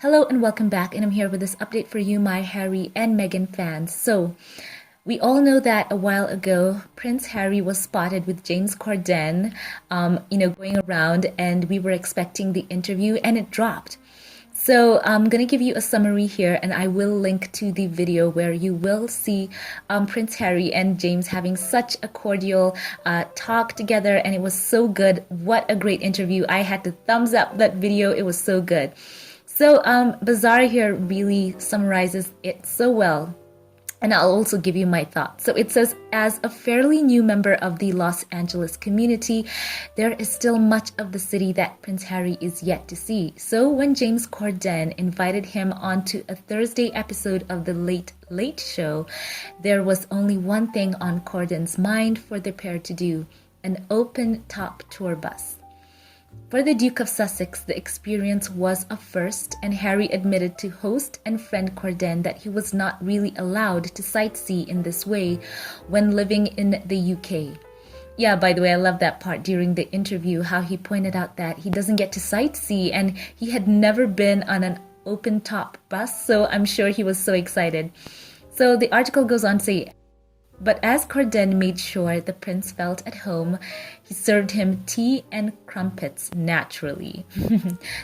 Hello and welcome back, and I'm here with this update for you, my Harry and Meghan fans. So, we all know that a while ago, Prince Harry was spotted with James Corden, going around, and we were expecting the interview, and it dropped. So I'm going to give you a summary here, and I will link to the video where you will see Prince Harry and James having such a cordial talk together, and it was so good. What a great interview. I had to thumbs up that video. It was so good. So Bazaar here really summarizes it so well. And I'll also give you my thoughts. So it says, as a fairly new member of the Los Angeles community, there is still much of the city that Prince Harry is yet to see. So when James Corden invited him onto a Thursday episode of The Late Late Show, there was only one thing on Corden's mind for the pair to do: an open-top tour bus. For the Duke of Sussex, the experience was a first, and Harry admitted to host and friend Corden that he was not really allowed to sightsee in this way when living in the UK. Yeah, by the way, I love that part during the interview, how he pointed out that he doesn't get to sightsee and he had never been on an open-top bus, so I'm sure he was so excited. So the article goes on to say, but as Corden made sure the prince felt at home, he served him tea and crumpets naturally.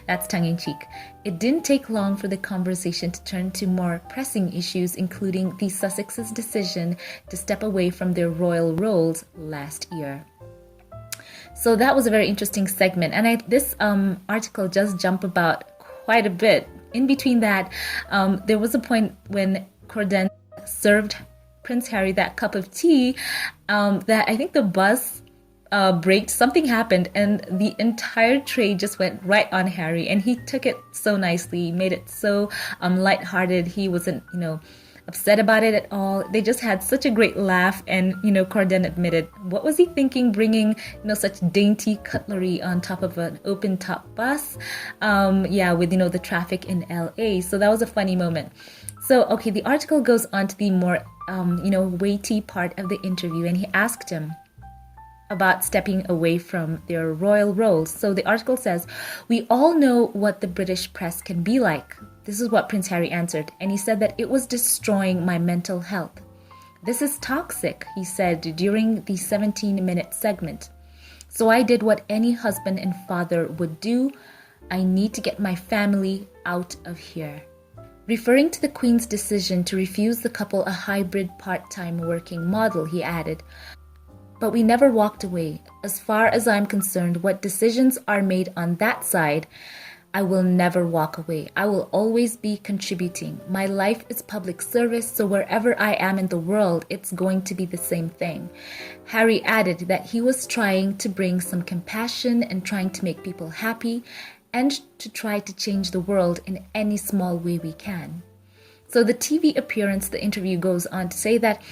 That's tongue-in-cheek. It didn't take long for the conversation to turn to more pressing issues, including the Sussexes' decision to step away from their royal roles last year. So that was a very interesting segment, and this article does jump about quite a bit. In between that, there was a point when Corden served Prince Harry that cup of tea, that I think the bus braked, something happened, and the entire tray just went right on Harry, and he took it so nicely, made it so lighthearted. He wasn't, upset about it at all. They just had such a great laugh, and Corden admitted, what was he thinking bringing such dainty cutlery on top of an open top bus? With the traffic in LA. So that was a funny moment. So, okay, the article goes on to the more, weighty part of the interview, and he asked him about stepping away from their royal roles. So the article says, we all know what the British press can be like. This is what Prince Harry answered, and he said that it was destroying my mental health. This is toxic, he said during the 17-minute segment. So I did what any husband and father would do. I need to get my family out of here. Referring to the Queen's decision to refuse the couple a hybrid part-time working model, he added, but we never walked away. As far as I'm concerned, what decisions are made on that side, I will never walk away. I will always be contributing. My life is public service, so wherever I am in the world, it's going to be the same thing. Harry added that he was trying to bring some compassion and trying to make people happy, and to try to change the world in any small way we can. So the TV appearance, the interview goes on to say that,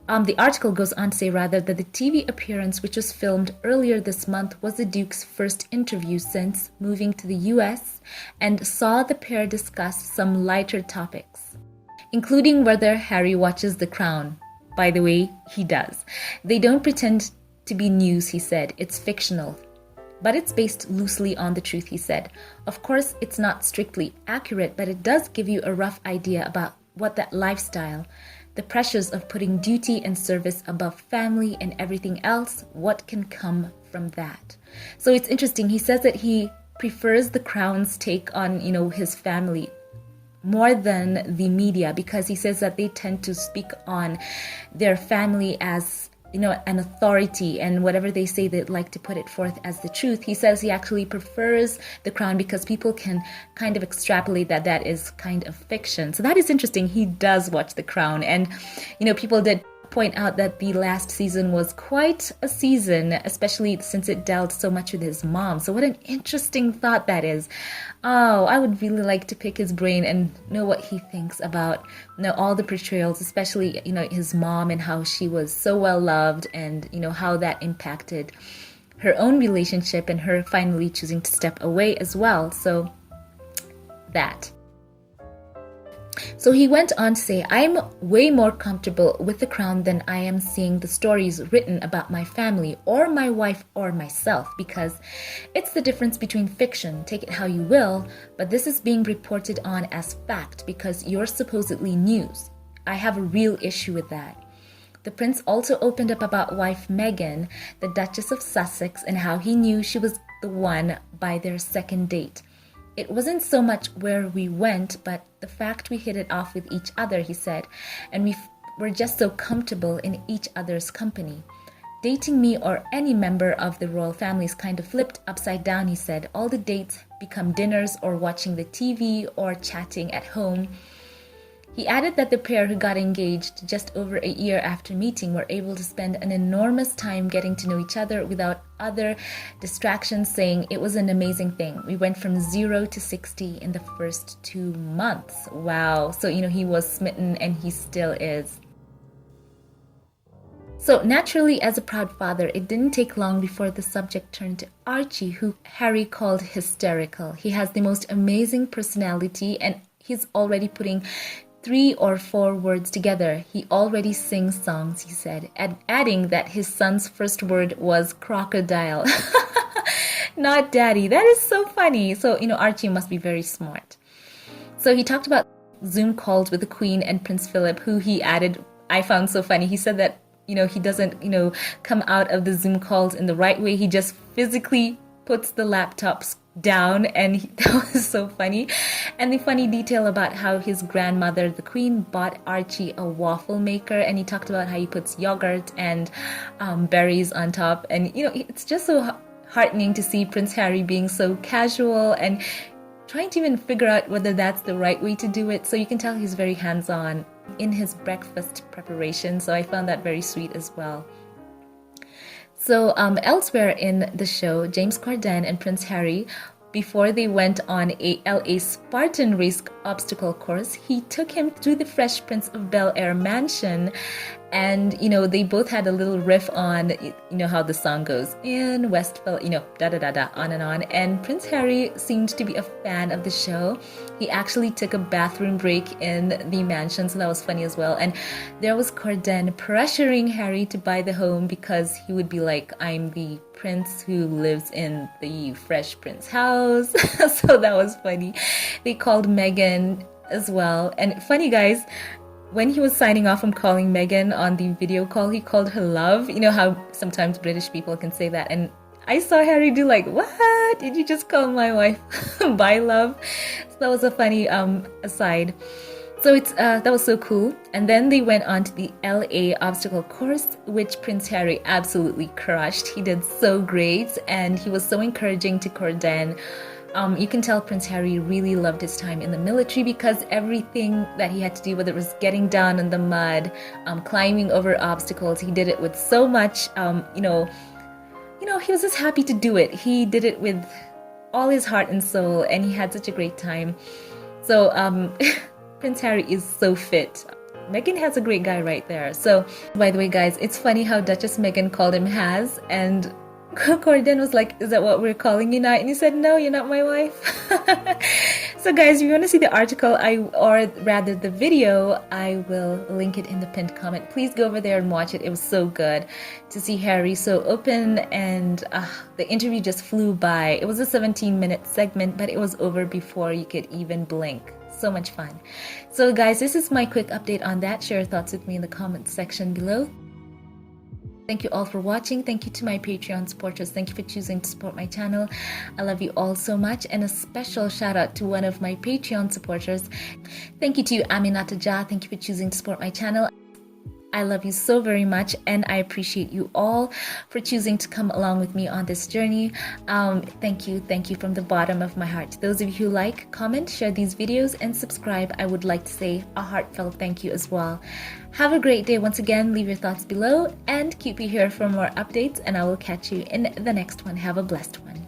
the article goes on to say rather that the TV appearance, which was filmed earlier this month, was the Duke's first interview since moving to the US, and saw the pair discuss some lighter topics, including whether Harry watches The Crown. By the way, he does. They don't pretend to be news, he said. It's fictional. But it's based loosely on the truth, he said. Of course, it's not strictly accurate, but it does give you a rough idea about what that lifestyle, the pressures of putting duty and service above family and everything else, what can come from that. So it's interesting. He says that he prefers the Crown's take on, his family more than the media, because he says that they tend to speak on their family as an authority, and whatever they say, they'd like to put it forth as the truth. He says he actually prefers The Crown because people can kind of extrapolate that is kind of fiction. So that is interesting. He does watch The Crown, and people did point out that the last season was quite a season, especially since it dealt so much with his mom. So what an interesting thought that is. Oh, I would really like to pick his brain and know what he thinks about all the portrayals, especially his mom and how she was so well loved, and how that impacted her own relationship and her finally choosing to step away as well. So that. So he went on to say, I'm way more comfortable with the crown than I am seeing the stories written about my family or my wife or myself, because it's the difference between fiction, take it how you will, but this is being reported on as fact because you're supposedly news. I have a real issue with that. The prince also opened up about wife Meghan, the Duchess of Sussex, and how he knew she was the one by their second date. It wasn't so much where we went, but the fact we hit it off with each other, he said, and we were just so comfortable in each other's company. Dating me or any member of the royal family is kind of flipped upside down, he said. All the dates become dinners or watching the TV or chatting at home. He added that the pair who got engaged just over a year after meeting were able to spend an enormous time getting to know each other without other distractions, saying it was an amazing thing. We went from 0 to 60 in the first 2 months. Wow. So, he was smitten and he still is. So naturally, as a proud father, it didn't take long before the subject turned to Archie, who Harry called hysterical. He has the most amazing personality and he's already putting 3 or 4 words together. He already sings songs, he said, adding that his son's first word was crocodile. Not daddy. That is so funny. So, Archie must be very smart. So he talked about Zoom calls with the Queen and Prince Philip, who he added, I found so funny. He said that, he doesn't, come out of the Zoom calls in the right way. He just physically puts the laptops down, and that was so funny. And the funny detail about how his grandmother, the Queen, bought Archie a waffle maker, and he talked about how he puts yogurt and berries on top. And it's just so heartening to see Prince Harry being so casual and trying to even figure out whether that's the right way to do it. So you can tell he's very hands-on in his breakfast preparation. So I found that very sweet as well. So elsewhere in the show, James Corden and Prince Harry, before they went on a LA Spartan race obstacle course, he took him to the Fresh Prince of Bel-Air mansion. And, they both had a little riff on, how the song goes, in Westville, da-da-da-da, on and on. And Prince Harry seemed to be a fan of the show. He actually took a bathroom break in the mansion, so that was funny as well. And there was Corden pressuring Harry to buy the home because he would be like, I'm the prince who lives in the Fresh Prince house. So that was funny. They called Meghan as well. And funny, guys, when he was signing off from calling Meghan on the video call, he called her love. You know how sometimes British people can say that. And I saw Harry do like, what? Did you just call my wife by love? So that was a funny aside. So that was so cool. And then they went on to the LA obstacle course, which Prince Harry absolutely crushed. He did so great, and he was so encouraging to Corden. You can tell Prince Harry really loved his time in the military because everything that he had to do, whether it was getting down in the mud, climbing over obstacles, he did it with so much, he was just happy to do it. He did it with all his heart and soul, and he had such a great time. So Prince Harry is so fit. Meghan has a great guy right there. So, by the way, guys, it's funny how Duchess Meghan called him Has, and Corden was like, is that what we're calling you now? And he said, no, you're not my wife. So guys, if you want to see the article, or rather the video, I will link it in the pinned comment. Please go over there and watch it. It was so good to see Harry so open, and the interview just flew by. It was a 17-minute segment, but it was over before you could even blink. So much fun. So guys, this is my quick update on that. Share your thoughts with me in the comments section below. Thank you all for watching. Thank you to my Patreon supporters. Thank you for choosing to support my channel. I love you all so much. And a special shout out to one of my Patreon supporters. Thank you to Aminata Ja. Thank you for choosing to support my channel. I love you so very much, and I appreciate you all for choosing to come along with me on this journey. Thank you from the bottom of my heart. To those of you who like, comment, share these videos, and subscribe, I would like to say a heartfelt thank you as well. Have a great day. Once again, leave your thoughts below and keep you here for more updates, and I will catch you in the next one. Have a blessed one.